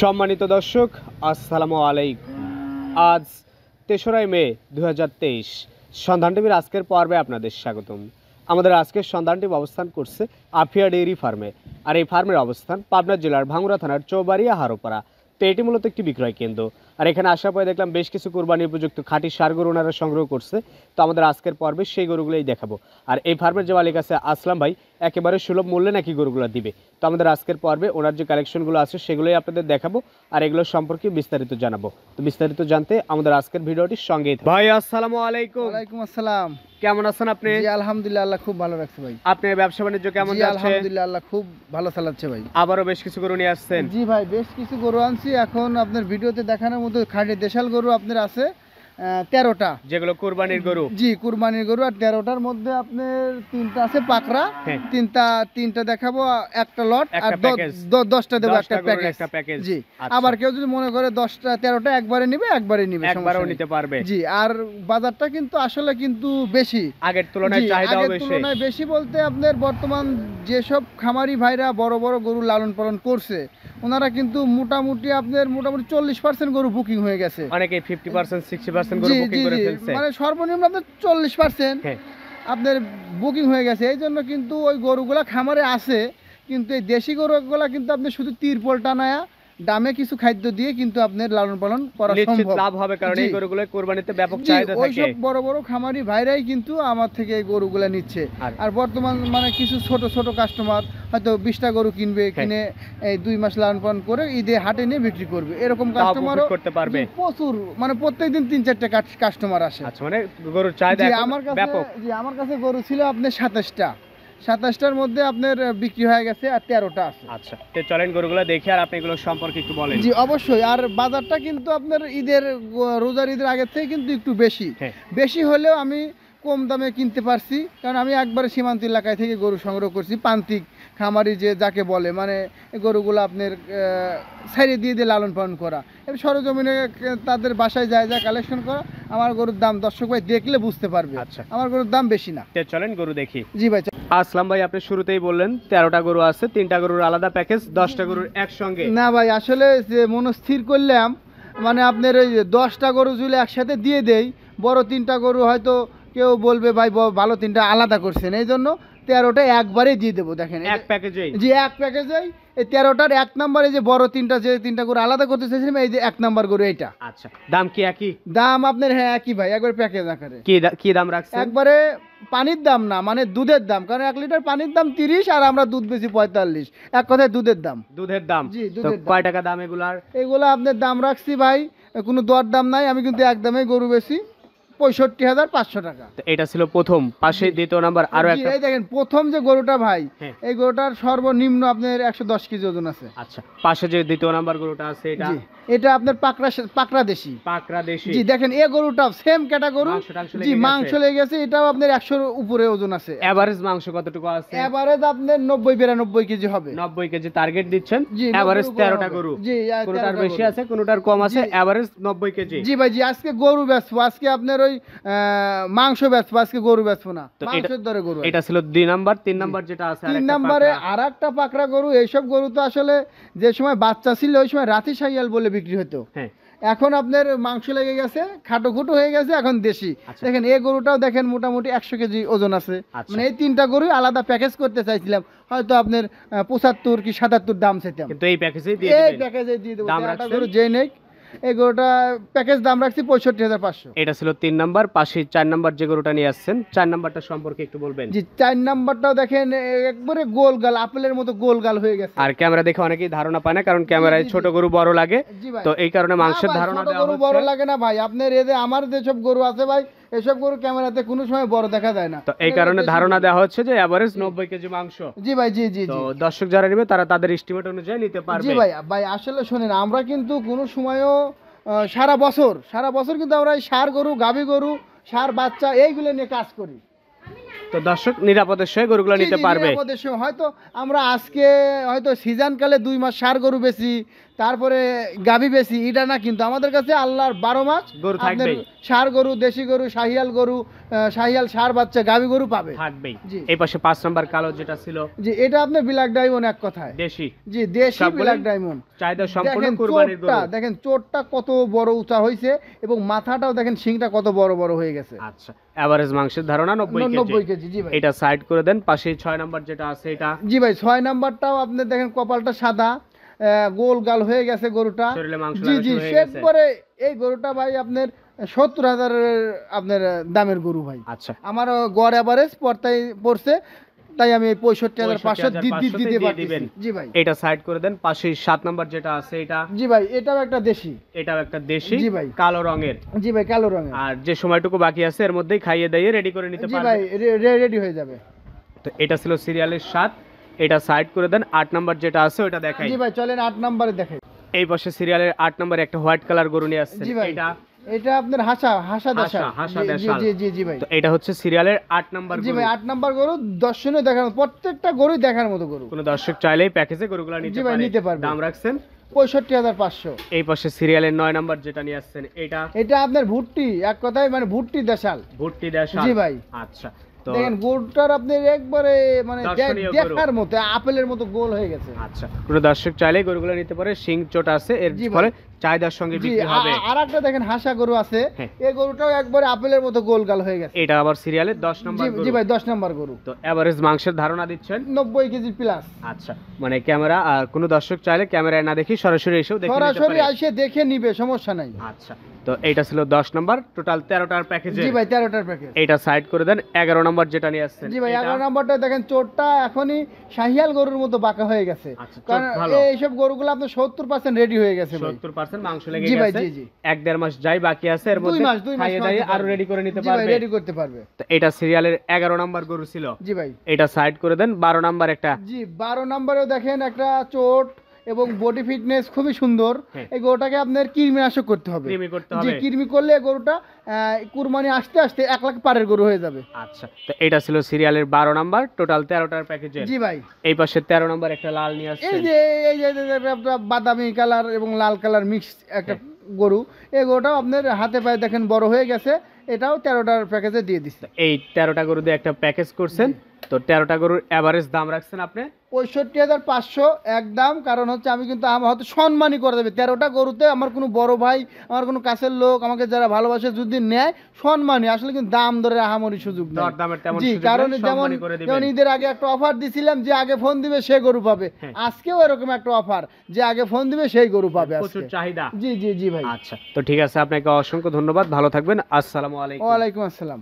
সম্মানিত দর্শক, আসসালামু আলাইকুম। আজ ৩রা মে ২০২৩ সন্ধান টিভির আজকের পর্বে আপনাদের স্বাগতম। আমাদের আজকের সন্ধান টিভি অবস্থান করছে আফিয়া ডেইরি ফার্মে। আর এই ফার্মের অবস্থান পাবনা জেলার ভাঙ্গুড়া থানার চৌবাড়িয়া হারোপাড়া। তো এটি মূলত একটি বিক্রয় কেন্দ্র। আর এখানে আসার পরে দেখলাম বেশ কিছু কোরবানি উপযুক্ত খাঁটি সার গরু ওনারা সংগ্রহ করছে। তো আমাদের আজকের পর্বে সেই গরুগুলোই দেখাবো। আর এই ফার্মের যে মালিক আছে আসলাম ভাই, একেবারে সুলভ মূল্যে নাকি গরুগুলো দিবে। তো আমাদের আজকের পর্বে ওনার যে কালেকশনগুলো আছে সেগুলোই আপনাদের দেখাবো আর এগুলো সম্পর্কে বিস্তারিত জানাবো। তো বিস্তারিত জানতে আমাদের আজকের ভিডিওটির সঙ্গেই থাকুন। ভাই আসসালামু আলাইকুম। ওয়ালাইকুম আসসালাম। কেমন আছেন আপনি? জি আলহামদুলিল্লাহ, আল্লাহ খুব ভালো রাখছে ভাই। আপনার ব্যবসা বাণিজ্য কেমন যাচ্ছে? আলহামদুলিল্লাহ, আল্লাহ খুব ভালো চালাচ্ছে ভাই। আবারও বেশ কিছু গরু নিয়ে আসছেন? জি ভাই, বেশ কিছু গরু আনছি। এখন আপনার ভিডিওতে দেখানোর মতো খাঁটি দেশাল গরু আপনার আছে 13টা, যেগুলো কুরবানির গরু। জি কুরবানির গরু। আর 13টার মধ্যে আপনার 3টা আছে পাকড়া। তিনটা দেখাবো, একটা লট। আর 10টা দেবো একটা প্যাকেজ। জি, আবার কেউ যদি মনে করে 13টা একবারে নিবে একবারেও নিতে পারবে। জি, আর বাজারটা কিন্তু আসলে কিন্তু বেশি আগের তুলনায়, চাহিদাও বেশি বলতে আপনার বর্তমান যেসব খামারি ভাইরা বড় বড় গরু লালন পালন করছে ওনারা কিন্তু মোটামুটি 40% গরু বুকিং হয়ে গেছে। অনেকে 50% 60% গরু বুকিং করে ফেলছে। মানে সর্বনিম্ন আপনার 40% আপনার বুকিং হয়ে গেছে। এই জন্য কিন্তু ওই গরুগুলা খামারে আছে, কিন্তু এই দেশি গরুগুলা কিন্তু আপনি শুধু তিরপল টানায়া দামে কিছু খাদ্য দিয়ে কিন্তু আপনার লালন পালন করা সম্ভব, লাভ হবে। কারণ এই গরুগুলো কুরবানিতে ব্যাপক চাহিদা থাকে। ওইসব বড় বড় খামারি ভাইরাই কিন্তু আমার থেকে এই গরুগুলা নিচ্ছে। আর বর্তমান মানে কিছু ছোট ছোট কাস্টমার হয়তো 20টা গরু কিনবে, কিনে এই 2 মাস লালন পালন করে ঈদে হাটে নিয়ে বিক্রি করবে, এরকম কাস্টমারও করতে পারবে প্রচুর। মানে প্রত্যেকদিন 3-4টা কাস্টমার আসে। আচ্ছা, মানে গরুর চাহিদা ব্যাপক। জি, আমার কাছে গরু ছিল আপনার 27টার মধ্যে আপনার বিক্রি হয়ে গেছে আর 13টা আছে। আচ্ছা, তো চলেন গরুগুলো দেখি আর আপনি এগুলো সম্পর্কে একটু বলেন। জি অবশ্যই। আর বাজারটা কিন্তু আপনার রোজার ঈদের আগের থেকে কিন্তু একটু বেশি হলেও আমি কম দামে কিনতে পারছি, কারণ আমি একবারে সীমান্ত এলাকায় থেকে গরু সংগ্রহ করছি। প্রান্তিক খামারি যে যাকে বলে, মানে গরুগুলো আপনার ছাইড়ে দিয়ে লালন পালন করা, এবার সরজমিনে তাদের বাসায় যায় কালেকশন করা। আমার গরুর দাম দর্শক ভাই দেখলে বুঝতে পারবে। আচ্ছা, আমার গরুর দাম বেশি না। চলেন গরু দেখি। জি ভাই। আসলাম ভাই, আপনি শুরুতেই বললেন 13টা গরু আছে, 3টা গরুর আলাদা প্যাকেজ, 10টা গরুর একসঙ্গে। না ভাই, আসলে যে মনস্থির করলাম, মানে আপনার ওই 10টা গরু যদি একসাথে দিয়ে দেই, বড় 3টা গরু হয়তো কেউ বলবে ভাই ভালো 3টা আলাদা করছেন, এই জন্য 13টা একবারে দিয়ে দেবো। দেখেন এক প্যাকেজেই। জি, এক প্যাকেজেই এই 13টার 1 নম্বরে যে বড় 3টা গরু আলাদা করতে চাইছিলাম, এই যে 1 নাম্বার গরু এইটা। আচ্ছা, দাম কি একই? দাম আপনার একই ভাই, একবার প্যাকেজ আকারে। কি দাম রাখছেন? একবারে পানির দাম না, মানে দুধের দাম, কারণ 1 লিটার পানির দাম 30 আর আমরা দুধ বেশি 45। এক কথায় দুধের দাম। জি, দুধের দাম। কয় টাকা দাম এগুলা আপনার দাম রাখছি ভাই, কোনো দর দাম নাই। আমি কিন্তু একদমই গরু বেশি 65,500 টাকা। এটা ছিল প্রথম, পাশে দ্বিতীয় নাম্বার আরো একটা। এই দেখেন প্রথম যে গরুটা ভাই, এই গরুটার সর্বনিম্ন আপনার 110 কেজি ওজন আছে। আচ্ছা, পাশে যে দ্বিতীয় নাম্বার গরুটা আছে এটা আপনার পাকড়া দেশি। জি, দেখেন এই গরুটা সেম ক্যাটাগরি। জি, মাংস লেগে গেছে। এটাও আপনার 100-র উপরে ওজন আছে। এভারেজ মাংস কতটুকু আছে? এভারেজ আপনার 90-92 কেজি হবে। 90 কেজি টার্গেট দিচ্ছেন। এভারেজ 13টা গরু। জি, কোনটার বেশি আছে কোনটার কম আছে, এভারেজ 90 কেজি। জি ভাই, জি আজকে গরু বেচবো, আজকে আপনার ওই মাংস বেচবো, আজকে গরু বেচবো না। মাংসের দরে গরু। এটা ছিল 2 নাম্বার। 3 নাম্বার যেটা আছে, 3 নম্বরে আরেকটা পাকড়া গরু। এইসব গরু তো আসলে যে সময় বাচ্চা ছিল ওই সময় রাতি শাইয়াল বলে বিক্রি হতো। এখন আপনার মাংস লেগে গেছে, খাটো খুটো হয়ে গেছে, এখন দেশি। দেখেন এই গরুটাও দেখেন মোটামুটি 100 কেজি ওজন আছে। মানে এই 3টা গরু আলাদা প্যাকেজ করতে চাইছিলাম, হয়তো আপনার 75 কি 77 দাম চাইতাম, কিন্তু এই প্যাকেজেই দিয়ে দেবো। গরু যেই নেই, এই গরুটা প্যাকেজ দাম রাখছি 65,500। এটা ছিল 3 নাম্বার। পাশে 4 নাম্বার যে গরুটা নিয়ে আসছেন, 4 নাম্বারটা সম্পর্কে একটু বলবেন। জি, 4 নাম্বারটাও দেখেন একবারে গোল গাল, আপেলের মতো গোল গাল হয়ে গেছে। আর ক্যামেরা দেখে অনেকেই ধারণা পায় না, কারণ ক্যামেরায় ছোট গরু বড় লাগে, তো এই কারণে মাংসের ধারণা দেওয়া হচ্ছে। বড় লাগে না ভাই, আপনার এই যে আমার যেসব গরু আছে ভাই, এসব গরু ক্যামেরাতে কোনো সময় বড় দেখা যায় না, তো এই কারণে ধারণা দেওয়া হচ্ছে যে এভারেজ 90 কেজি মাংস। জি ভাই, জি জি। তো দর্শক যারা নেবে তারা তাদের এস্টিমেট অনুযায়ী নিতে পারবে। জি ভাই আসলে শুনেন, আমরা কিন্তু কোনো সময়ও সারা বছর কিন্তু আমরা সার গরু, গাভী গরু, সার বাচ্চা এইগুলো নিয়ে কাজ করি। তো দর্শক নিরাপদের সঙ্গে গরুগুলো নিতে পারবে। হয়তো আমরা আজকে হয়তো সিজন কালে 2 মাস সার গরু বেশি, তারপরে গাভী বেশি এটা না, কিন্তু আমাদের কাছে আল্লাহর 12 মাস গরু আপনার থাকবেই। ষাঁড় গরু, দেশি গরু, শাহিয়াল গরু, শাহিয়াল ষাঁড় বাচ্চা গাভী গরু পাবে থাকবেই। জি। এই পাশে 5 নাম্বার কালো যেটা ছিল জি, এটা আপনার ব্ল্যাক ডায়মন্ড এক কথায়। দেশি, জি, দেশি সবগুলোই ব্ল্যাক ডায়মন্ড। চাহিদা সম্পূর্ণ দেখেন কুরবানির চোটটা, গরু। দেখেন চোটটা কত বড় উঁচা হয়েছে এবং মাথাটাও দেখেন শিংটা কত বড় বড় হয়ে গেছে। আচ্ছা, এভারেজ মাংসের ধারণা 90 কেজি। জি ভাই, এটা সাইড করে দেন। পাশে 6 নাম্বার যেটা আছে এটা জি ভাই 6 নাম্বারটাও আপনি দেখেন কপালটা সাদা, গোল গাল হয়ে গেছে গরুটা। শরীরে মাংস জি লাগা জি, শুরু হয়ে গেছে। একবারে এই গরুটা ভাই আপনার 70,000 আপনার দামের গরু ভাই। আচ্ছা, আমার গড় এভারেজ পড়ছে, তাই আমি 65,500 দিতে দিয়ে পারতেছি। দিবেন। জি ভাই, এটা সাইড করে দেন। পাশে 7 নাম্বার যেটা আছে এটা, জি ভাই এটাও একটা দেশি। এটাও একটা দেশি, জি ভাই, কালো রঙের। জি ভাই কালো রঙের। আর যে সময়টুকু বাকি আছে এর মধ্যেই খাইয়ে দিয়ে রেডি করে নিতে জি পারবেন। ভাই রেডি হয়ে যাবে। তো এটা ছিল সিরিয়ালের 7, এটা সাইড করে দেন। 8 নাম্বার যেটা আছে ওটা দেখাই। জি ভাই চলেন 8 নম্বরে দেখাই। এই পাশে সিরিয়ালের 8 নম্বরে একটা হোয়াইট কালার গরু নিয়ে আসছে। জি ভাই, এটা এটা আপনার হাসা দেশাল। হাসা জি দেশাল। জি জি জি ভাই। তো এটা হচ্ছে সিরিয়ালের 8 নাম্বার জি গরু। ভাই 8 নাম্বার গরু দর্শনীয় দেখার মতো, প্রত্যেকটা গরুই দেখার মতো গরু। কোন দর্শক চাইলেই প্যাকেজে গরুগুলো জি নিতে ভাই, পারে। নিতে পারবে। দাম রাখছেন 65,500। এই পাশে সিরিয়ালের 9 নাম্বার যেটা নিয়ে আসছেন এটা, এটা আপনার ভুট্টি, এক কথায় মানে ভুট্টি দেশাল। ভুট্টি দেশাল। জি ভাই। আচ্ছা, তো দেখেন গরুটার আপনার একবারে মানে দর্শনীয় গরু। দেখার মতো আপেলের মতো গোল হয়ে গেছে। আচ্ছা, কোন দর্শক চাইলেই গরুগুলো নিতে পারে। শিং চোট আছে, এর জি ভাই। ফলে চাহিদার সঙ্গে জি, বিক্রি হবে। আর একটা দেখেন হাসা গরু আছে, হ্যাঁ। এই গরুটাও একবারে আপেলের মতো গোল গাল হয়ে গেছে। এটা আবার সিরিয়ালের 10 নাম্বার জি গরু। জি ভাই 10 নাম্বার গরু। তো এভারেজ মাংসের ধারণা দিচ্ছেন 90 কেজি প্লাস। আচ্ছা, মানে ক্যামেরা আর কোন দর্শক চাইলে ক্যামেরায় না দেখি সরাসরি এসেও দেখে নিতে সরাসরি পারে। এসে দেখে নিবে, সমস্যা নাই। আচ্ছা, তো এইটা ছিল 10 নাম্বার, টোটাল 13টার প্যাকেজে। জি ভাই 13টার প্যাকেজ। এটা সাইড করে দেন। 11 নাম্বার যেটা নিয়ে আসছেন জি ভাই এটা, 11 নাম্বারটা দেখেন চোটটা এখনই শাহিয়াল গরুর মতো বাঁকা হয়ে গেছে। আচ্ছা, চোট কারণ ভালো। এইসব গরুগুলো আপনার 70% রেডি হয়ে গেছে ভাই। 70% মাংস লেগে জি ভাই, গেছে। জি, জি। 1-1.5 মাস যাই বাকি আছে, এর 2 মধ্যে মাস খাইয়ে দিয়ে আরো রেডি করে নিতে পারবে। রেডি করতে পারবে। তো এটা সিরিয়ালের 11 নাম্বার গরু ছিল। জি ভাই, এটা সাইড করে দেন। 12 নাম্বার একটা, জি 12 নাম্বারেও দেখেন একটা চোট এবং বডি ফিটনেস খুবই সুন্দর। হ্যাঁ। এই গরুটাকে আপনার কৃমিনাশক করতে হবে। কৃমি করতে জি, হবে। কৃমি করলে এই গরুটা কুরবানি আসতে আসতে 1 লাখ পারের গরু হয়ে যাবে। আচ্ছা, তো এটা ছিল সিরিয়ালের 12 নাম্বার, টোটাল 13টার প্যাকেজে। জি ভাই, এই পাশে 13 নাম্বার একটা লাল নিয়ে এই আসছেন। যে একটা বাদামি কালার এবং লাল কালার মিক্স একটা গরু, এই গরুটাও আপনার হাতে পায়ে দেখেন বড় হয়ে গেছে, এটাও 13টার প্যাকেজে দিয়ে দিচ্ছে। এই 13টা গরু দিয়ে একটা প্যাকেজ করছেন। তো 13টা গরুর এভারেজ দাম রাখছেন আপনি 65,500 একদম। কারণ হচ্ছে আমি কিন্তু আমার হয়তো সম্মানই করে দেবে 13টা গরুতে। আমার কোনো বড় ভাই, আমার কোনো কাছের লোক, আমাকে যারা ভালোবাসে যদি নেয় সম্মানই, আসলে কিন্তু দাম ধরে আহামরি সুযোগ নেই। দরদামের তেমন জি, সুযোগ কারণ নেই, যেমন সম্মানই করে দিবেন। যেমন ঈদের আগে একটা অফার দিছিলাম যে আগে ফোন দিবে সে গরু পাবে, হ্যাঁ। আজকেও এরকম একটা অফার যে আগে ফোন দিবে সেই গরু পাবে প্রচুর আজকে। চাহিদা। জি জি জি ভাই। আচ্ছা, তো ঠিক আছে, আপনাকে অসংখ্য ধন্যবাদ, ভালো থাকবেন। আসসালামু আলাইকুম। ওয়ালাইকুম আসসালাম।